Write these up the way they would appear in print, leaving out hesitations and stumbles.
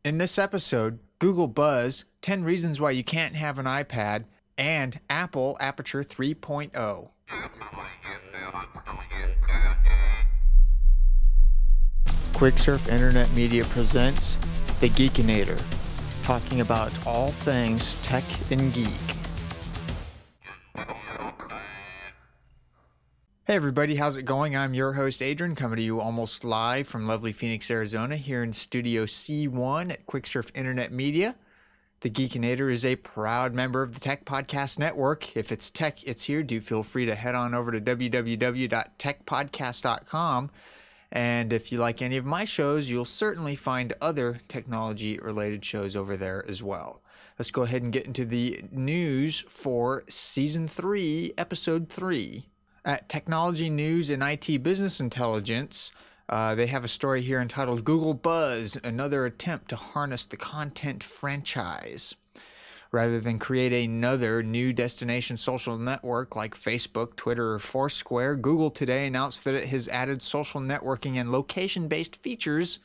In this episode, Google Buzz, 10 reasons why you can't have an iPad, and Apple Aperture 3.0. Quicksurf Internet Media presents the Geekinator, talking about all things tech and geek. Hey everybody, how's it going? I'm your host Adrian, coming to you almost live from lovely Phoenix, Arizona, here in Studio C1 at Quicksurf Internet Media. The Geekinator is a proud member of the Tech Podcast Network. If it's tech, it's here. Do feel free to head on over to www.techpodcast.com. And if you like any of my shows, you'll certainly find other technology-related shows over there as well. Let's go ahead and get into the news for Season 3, Episode 3. At Technology News and IT Business Intelligence, they have a story here entitled Google Buzz, another attempt to harness the content franchise. Rather than create another new destination social network like Facebook, Twitter, or Foursquare, Google today announced that it has added social networking and location-based features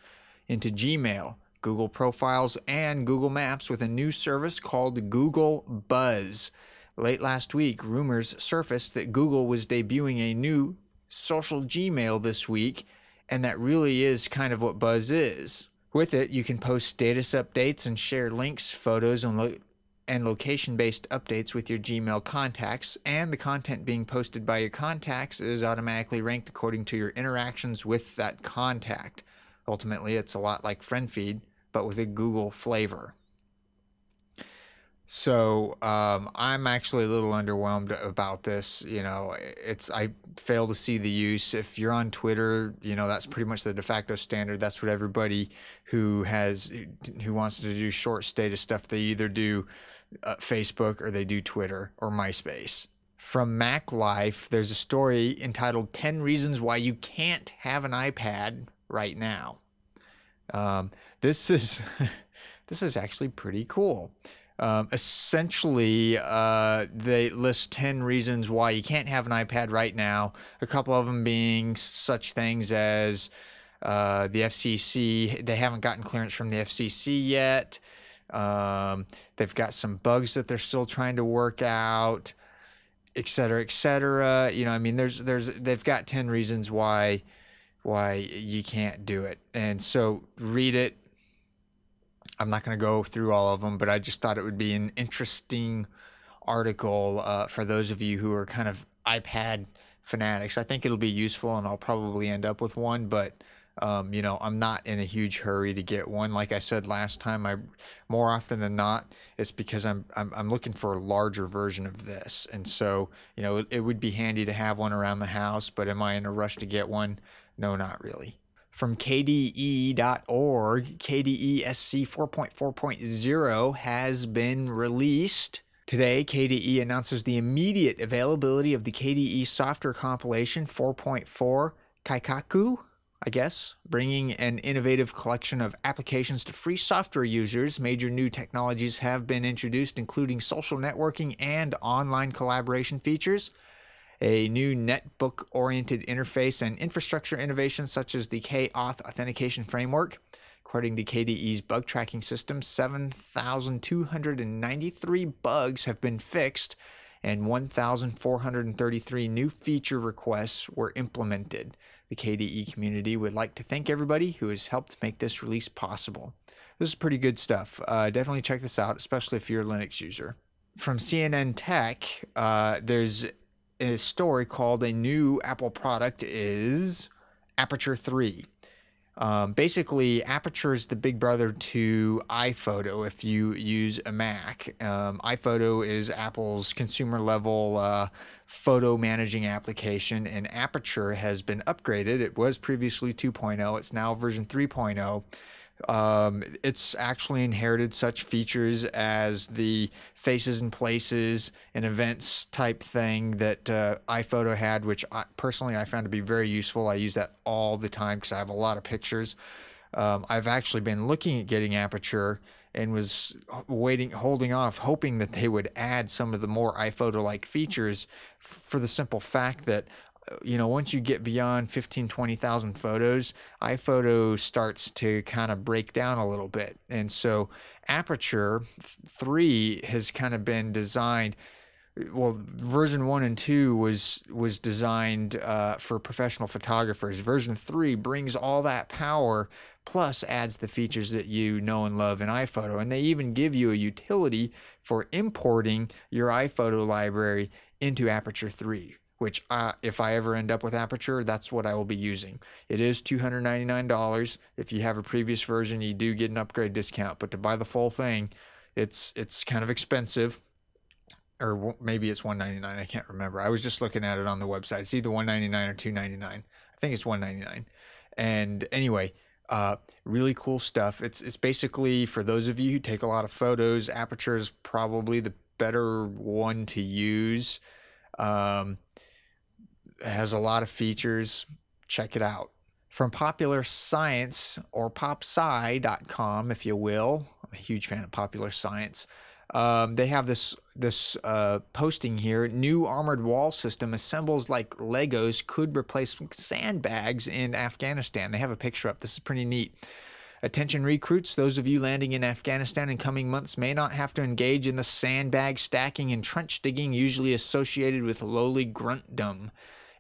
into Gmail, Google Profiles, and Google Maps with a new service called Google Buzz. Late last week, rumors surfaced that Google was debuting a new social Gmail this week, and that really is kind of what Buzz is. With it, you can post status updates and share links, photos, and location-based updates with your Gmail contacts, and the content being posted by your contacts is automatically ranked according to your interactions with that contact. Ultimately, it's a lot like FriendFeed, but with a Google flavor. So I'm actually a little underwhelmed about this. I fail to see the use. If you're on Twitter, that's pretty much the de facto standard. That's what everybody who wants to do short status stuff, they either do Facebook or they do Twitter or MySpace. From Mac Life, there's a story entitled 10 Reasons Why You Can't Have an iPad Right Now. This is actually pretty cool. Essentially, they list 10 reasons why you can't have an iPad right now. A couple of them being such things as the FCC. They haven't gotten clearance from the FCC yet. They've got some bugs that they're still trying to work out, et cetera, et cetera. They've got 10 reasons why you can't do it. And so read it. I'm not going to go through all of them, but I just thought it would be an interesting article for those of you who are kind of iPad fanatics. I think it'll be useful, and I'll probably end up with one, but I'm not in a huge hurry to get one. Like I said last time, more often than not, it's because I'm looking for a larger version of this, and so it would be handy to have one around the house. But am I in a rush to get one? No, not really. From KDE.org, KDE SC 4.4.0 has been released. Today, KDE announces the immediate availability of the KDE software compilation 4.4 Kaikaku, bringing an innovative collection of applications to free software users. Major new technologies have been introduced, including social networking and online collaboration features, a new netbook-oriented interface, and infrastructure innovations such as the KAuth authentication framework. According to KDE's bug tracking system, 7,293 bugs have been fixed, and 1,433 new feature requests were implemented. The KDE community would like to thank everybody who has helped make this release possible. This is pretty good stuff. Definitely check this out, especially if you're a Linux user. From CNN Tech, there's a story called a new Apple product is Aperture 3. Basically, Aperture is the big brother to iPhoto if you use a Mac. iPhoto is Apple's consumer level photo managing application, and Aperture has been upgraded. It was previously 2.0. It's now version 3.0. It's actually inherited such features as the faces and places and events type thing that iPhoto had, which I found to be very useful. I use that all the time because I have a lot of pictures. I've actually been looking at getting Aperture and was holding off, hoping that they would add some of the more iPhoto-like features for the simple fact that once you get beyond 15, 20,000 photos, iPhoto starts to kind of break down a little bit. And so Aperture 3 has kind of been designed. Well, version 1 and 2 was designed for professional photographers. Version 3 brings all that power, plus adds the features that you know and love in iPhoto. And they even give you a utility for importing your iPhoto library into Aperture 3, which if I ever end up with Aperture, that's what I will be using. It is $299. If you have a previous version, you do get an upgrade discount, but to buy the full thing, it's kind of expensive. Or maybe it's $199. I can't remember. I was just looking at it on the website. It's either $199 or $299. I think it's $199. And anyway, really cool stuff. It's basically, for those of you who take a lot of photos, Aperture is probably the better one to use. It has a lot of features. Check it out. From Popular Science, or popsci.com, if you will. I'm a huge fan of Popular Science. They have this posting here. New armored wall system assembles like Legos could replace sandbags in Afghanistan. They have a picture up. This is pretty neat. Attention recruits, those of you landing in Afghanistan in coming months may not have to engage in the sandbag stacking and trench digging usually associated with lowly gruntdom.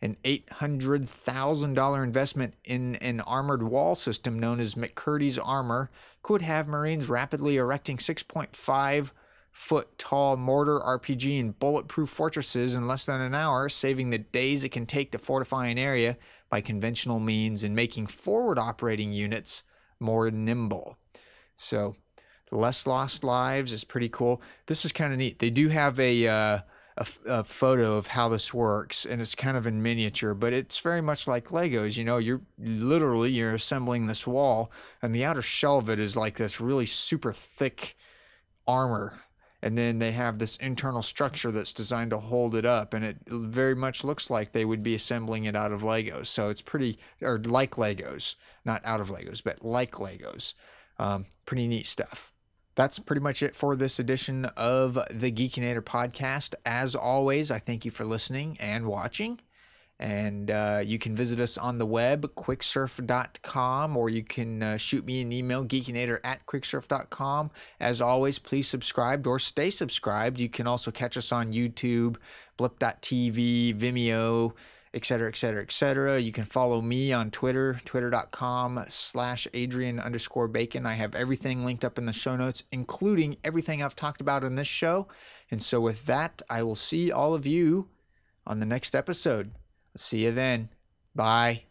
An $800,000 investment in an armored wall system known as McCurdy's Armor could have Marines rapidly erecting 6.5-foot tall mortar, RPG, and bulletproof fortresses in less than an hour, saving the days it can take to fortify an area by conventional means and making forward operating units more nimble. So less lost lives is pretty cool. This is kind of neat. They do have a photo of how this works, and it's kind of in miniature, but it's very much like Legos. You're assembling this wall, and the outer shell of it is like this really super thick armor, and then they have this internal structure that's designed to hold it up, and it very much looks like they would be assembling it out of Legos. So it's like Legos, not out of Legos, but like Legos. Pretty neat stuff. That's pretty much it for this edition of the Geekinator podcast. As always, I thank you for listening and watching. And you can visit us on the web, quicksurf.com, or you can shoot me an email, geekinator@quicksurf.com. As always, please subscribe or stay subscribed. You can also catch us on YouTube, blip.tv, Vimeo, etc., etc., etc. You can follow me on Twitter, twitter.com/Adrian_Bacon. I have everything linked up in the show notes, including everything I've talked about in this show. And so with that, I will see all of you on the next episode. See you then. Bye.